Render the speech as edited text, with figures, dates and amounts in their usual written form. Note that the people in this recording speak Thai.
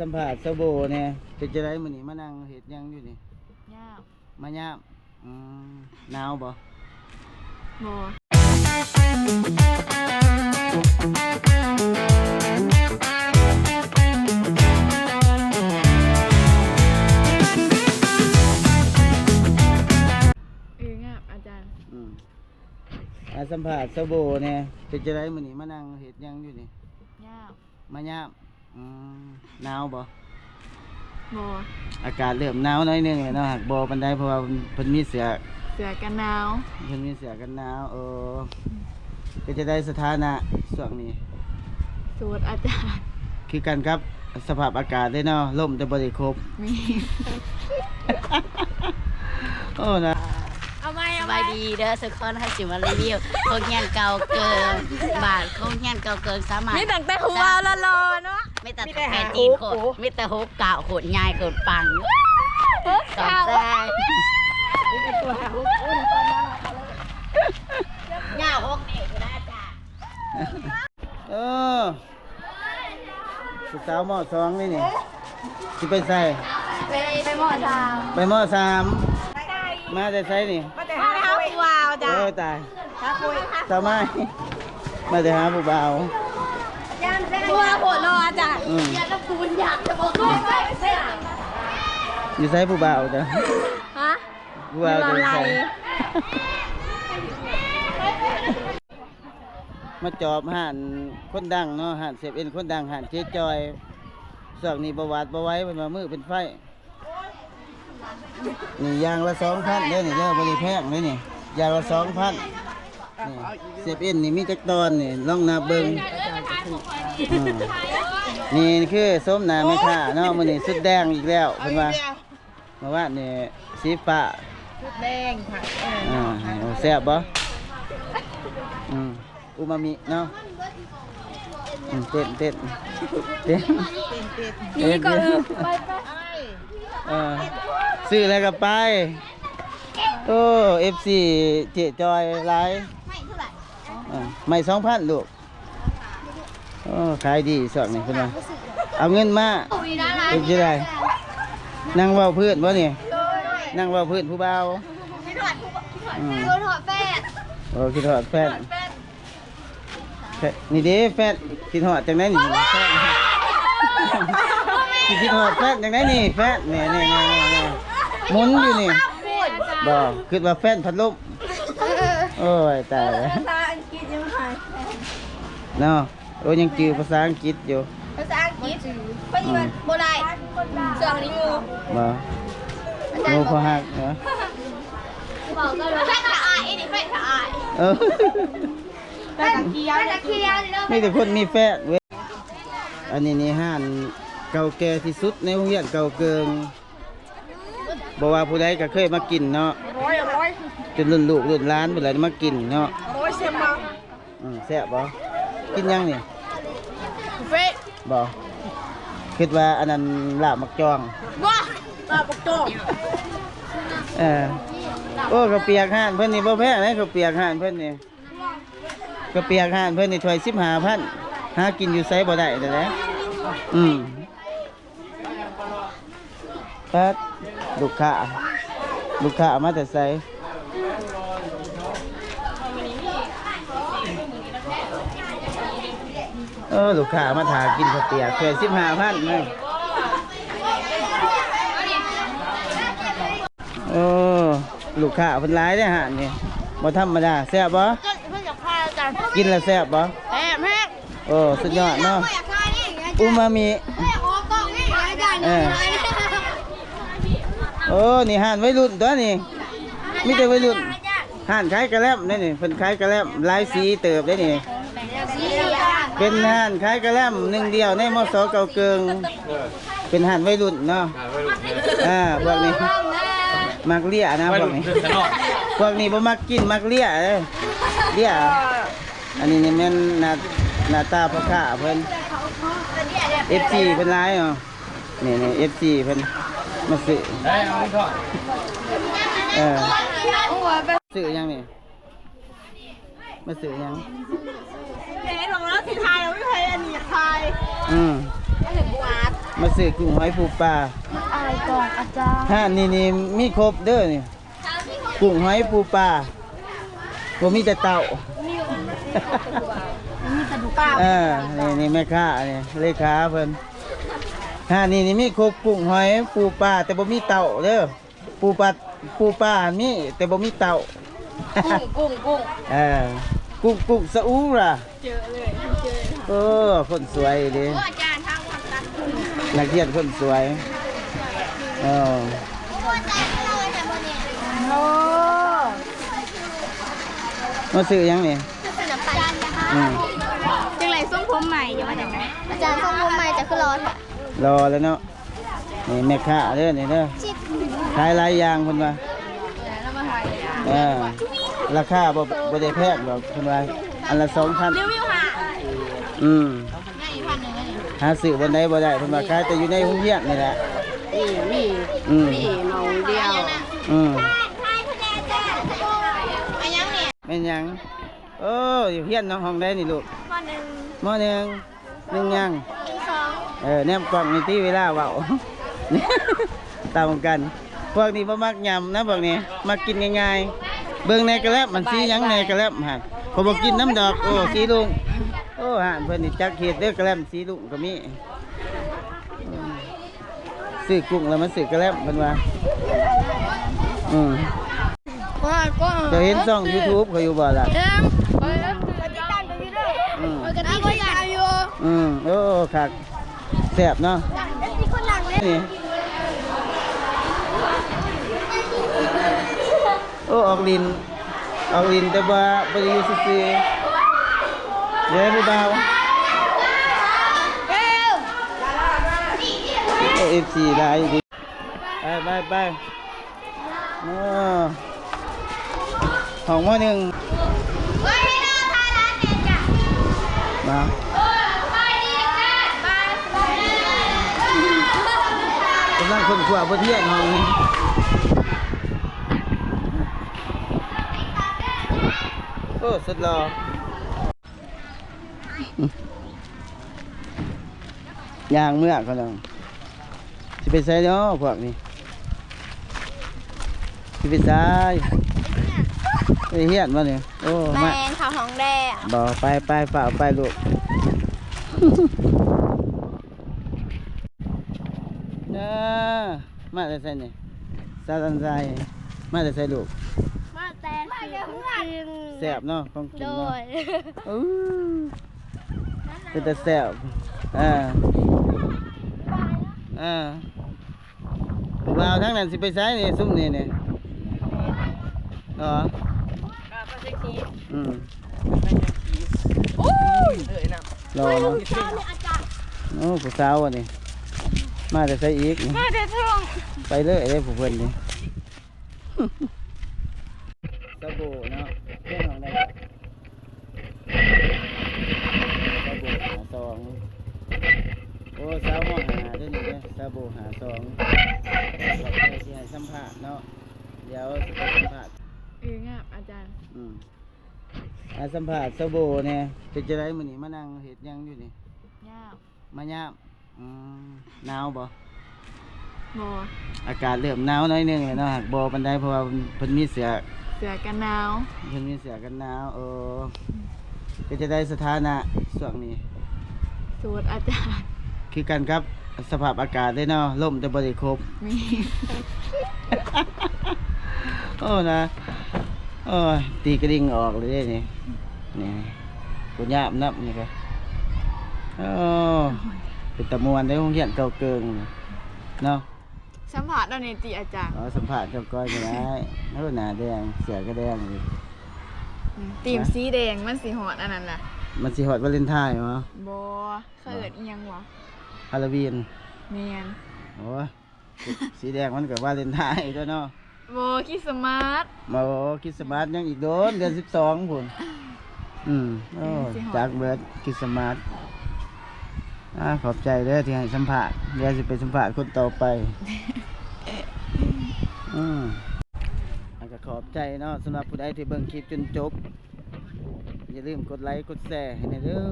สัมผัสสโบเนี่ยเป็นจะได้มื้อนี้มานั่งเฮ็ดหยังอยู่นี่ยากมายามหนาวบ่บ่อาจารย์สัมผัสสโบเนี่ยเป็นจะได้มื้อนี้มานั่งเฮ็ดหยังอยู่นี่ยากมายามหนาวบ่บ่อากาศเริ่มหนาวน้อยนึงเลยเนาะหากบ่ปานใดเพราะว่าเพิ่นมีเสื้อกันหนาวเพิ่นมีเสื้อกันหนาวเป็นจะได้สถานะช่วงนี้สูตรอาจารย์คือกันครับสภาพอากาศได้เนาะลมแต่บ่ได้ครบมีโอ้นะสบายดีเด้อทุกคนให้สิมารีวิวโคงเงี้ยนเก่าเกินบาทโคงเงี้ยนเก่าเกินสามารถไม่ตั้งแต่หัวละรอเนาะไม่แต่แผ่นจีนโคตรไม่แต่ฮุบเก่าโคตรง่ายโคตรปังสองแซ่เงาฮกนี่คือได้จ้าสุดสาวหม้อสองนี่สิไปใส่ไปหม้อสามไปหม้อสามมาจะใส่นี่มาแต่หาผู้บ่าวจ้ะตายทำไมมาจะหาผู้บ่าวผู้บ่าวโผล่รอจ้ะอยากจะปูนอยากจะบอกด้วยเส้นอยู่ใส่ผู้บ่าวจ้ะฮะผู้บ่าวจะใส่มาจอบห่านคนดังเนาะห่านเสพเอ็นคนดังห่านเจ๊จอยสอกนี่ประวัติประไว้เป็นมามือเป็นไฟนี่ยางละ2,000เด้อนี่เด้อบริแพงเลยนี่ยางละ2,000นี่เสพเอ็นนี่มีจักตอนนี่ลองนับเบิ่งนี่คือส้มหนาแม่ค้าเนาะมื้อนี้สุดแดงอีกแล้วเพิ่นว่าเมื่อวานนี่สีฟ้าสุดแดงค่ะแซ่บบ่อูมามิเนาะเต้นนี่ก็ไปซื้ออะไรกับไปโอ้FC เจ๊จอยไลฟ์ไม่2,000ลูกขายดีสอกนี่คุณว่าเอาเงินมาเป็นจะได้นั่งเว้าเพื่อนบ่นี่นั่งเว้าเพื่อนผู้บ่าวคิดถอดแฟนคิดถอดแฟนนี่เด้แฟนคิดถอดจังไหนนี่แฟนคิดถอดแฟนจังไหนนี่แฟนนี่หมุนอยู่นี่บ่คิดว่าแฟนพัดลมโอ้ยตายแล้วภาษาอังกฤษยังไงเนาะยังจือภาษาอังกฤษอยู่ภาษาอังกฤษปฏิบัติโบราณเสื่องนี้งูบ่พอหักเหรอแฟนอายนี่แฟนอายแฟนเคียวมีแต่คนมีแฟนเว้ยอันนี้นี่ห้านเก่าแก่ที่สุดในโรงเรียนเก่าเกิงบอกว่าผู้ใดก็เคยมากินเนาะจนรุ่นลูกรุ่นหลานเวลามากินเนาะแซ่บบ่กินยังนี่เฟ่บ่คิดว่าอันนั้นลาบมักจองว้าลาบมักจองโอ้กระเปียกห่านเพิ่นนี่บ่แพงเลยกระเปียกห่านเพิ่นนี่กระเปียกห่านเพิ่นนี่ถ้วย15,000หากินอยู่ไสบ่ได้แต่แล้วปัดลูกค้ามาแต่ไสลูกค้ามาถากินกระเปียกถ้วย15,000มั้งลูกค้าเพิ่นหลายเด้อห่านนี่บ่ธรรมดาแซ่บบ่กินแล้วแซ่บบ่แซ่บสุดยอดเนาะอูมามินี่ห่านวัยรุ่นตัวนี้มีแต่วัยรุ่นห่านขายกระแลมนี่เพิ่นขายกระแลมหลายสีเติบได้นี่เป็นห่านขายกระแลมหนึ่งเดียวในมส.เก่าเกิงเป็นห่านวัยรุ่นเนาะพวกนี้มักเลี้ยนะพวกนี้บ่มักกินมักเลี้ยอันนี้นี่แม่นหน้าตาพ่อค้าเพิ่น FC เพิ่นหลายนี่ FC เพิ่นมาซื้อซื้อยังนี่มาซื้อยังเจ๊ของเราสิไทยเราไม่เคยอันนี้ไทย มาซื้อกุ้งหอยปูปลา อายก่อนอาจารย์ ห้านนี่มีครบเด้อนี่กุ้งหอยปูปลาบ่มีแต่เต่า มีแต่ดูปลา นี่แม่ค้านี่เลขาเพิ่นห้านนี่มีครบกุ้งหอยปูปลาแต่บ่มีเต่าเด้อปูปลามีแต่บ่มีเต่า กุ้ง กุ้งสะอูล่ะ เจอเลยเจอ คนสวยดิ อาจารย์ทางความตัด นักเรียนคนสวยโเอออ้ มาซื้อยังนี่ อาจารย์นะคะ อืม จังไรส้มผมใหม่จะมาจากไหนอาจารย์ส้มผมใหม่จะขึ้นรถ รอแล้วเนาะนี่แม่ค้าเด้อนี่เด้อขายหลายอย่างเพิ่นว่าราคาบ่ได้แพงดอกเพิ่นว่าอันละ 2,000 รีวิวค่ะ อืม ง่ายพันหนึ่งเลย หาซื้อบ่ได้บ่ได้เพิ่นว่าขายแต่อยู่ในโรงเรียนนี่แหละ มี อืม น้องเดียว อืม ใช่คะแนนจ้าอันยังเนี่ย แม่นหยังอยู่เฮียนน้องห้องได้นี่ลูก วันหนึ่ง มอหนึ่งหนึ่งยัง สอง แนมกล่องในที่เวลาเว้า ตามกัน พวกนี้บ่มักยำนะพวกนี้มักกินง่ายๆเบิ่งในกระแลบมันสีหยังในกระแลบหั่นเขาบ่กินน้ำดอกสีลุงห่านเพิ่นนี่จักเฮ็ดเด้อกระแลบสีลุงก็มีซื้อกุ้งแล้วมาซื้อกระแลบเพิ่นว่าจะเห็นช่อง YouTube เขาอยู่บ่ล่ะคักแซ่บเนาะนี่ออกลินแต่ว่าบ่ได้อยู่ซื่อๆเดี๋ยวผู้บ่าวFC ได้ดิไปห้องมอหนึ่งมากำลังคนขวาบนเทียนห้องนี้สุดหล่อย่างเมื่อก่อนน้องสิไปใส่เนาะพวกนี้สิไปใส่ไปเฮียนมาเนี่ยแม มาง ขาวหองแดง บ่ไปฝ่าไปลูก มาแต่ใส่นี่ซาตันใจมาแต่ใส่ลูก มาแต่กิน แซ่บเนาะของกิน โด เนาะ ย เป็นแต่แซ่บผู้บ่าวทั้งนั้นสิไปใช้นี่ซุ่มนี่นี่อืมรอเนาะผู้สาวอันนี้มาแต่ใส่อีกนี่ มาแต่ช่วง ไปเลยไอ้ผู้เพิ่นนี่สบู่เนาะเพื่อนของได้สบู่หาซองสาวมอหาด้วยนี่เนี่ยสบู่หาซองขอบใจที่ให้สัมภาษณ์เนาะเดี๋ยวจะไปสัมภาษณ์ งามอาจารย์ สัมภาษณ์สบู่เนี่ยเป็นจะได้มื้อนี้มานั่งเฮ็ดหยังอยู่นี่ งาม มาย่ามหนาวบ่ บอ อากาศเริ่มหนาวหน่อยหนึงเลยเนาะหากบ่ปานใดเพราะว่าเพิ่นมีเสื้อ เสือกันหนาว เพิ่นมีเสื้อกันหนาวเป็นจะได้สถานะช่วงนี้ สูตรอาจารย์ คือกันครับสภาพอากาศได้เนาะลมแต่บ่ได้ครบ มี นะตีกระดิ่งออกเลยเด้นี่กูยามนับนี่ก็เป็นตะมวนได้โรงเรียนเก่าเกิงเนาะ สัมผัสด้านในตีอาจารย์ สัมผัสเจ้าก้อยก็ได้หน้าแดงเสือก็แดงอยู่ ตีมสีแดงมันสีหอดอันนั้นแหละ มันสิฮอดวาเลนไทน์เหรอ บอเขิดอีหยังวะ ฮาโลวีน เมียน โอ้ยสีแดงมันก็วาเลนไทน์ตัวเนาะ บอคิดสมาร์ท มาคริสต์มาสยังอีกโดนเดือน12พุ่นจากเบิดคริสต์มาสขอบใจเด้อที่ให้สัมภาษณ์เดี๋ยวสิไปสัมภาษณ์คนต่อไปก็ขอบใจเนาะสำหรับผู้ใดที่เบิ่งคลิปจนจบอย่าลืมกดไลค์กดแชร์ให้หน่อยเด้อ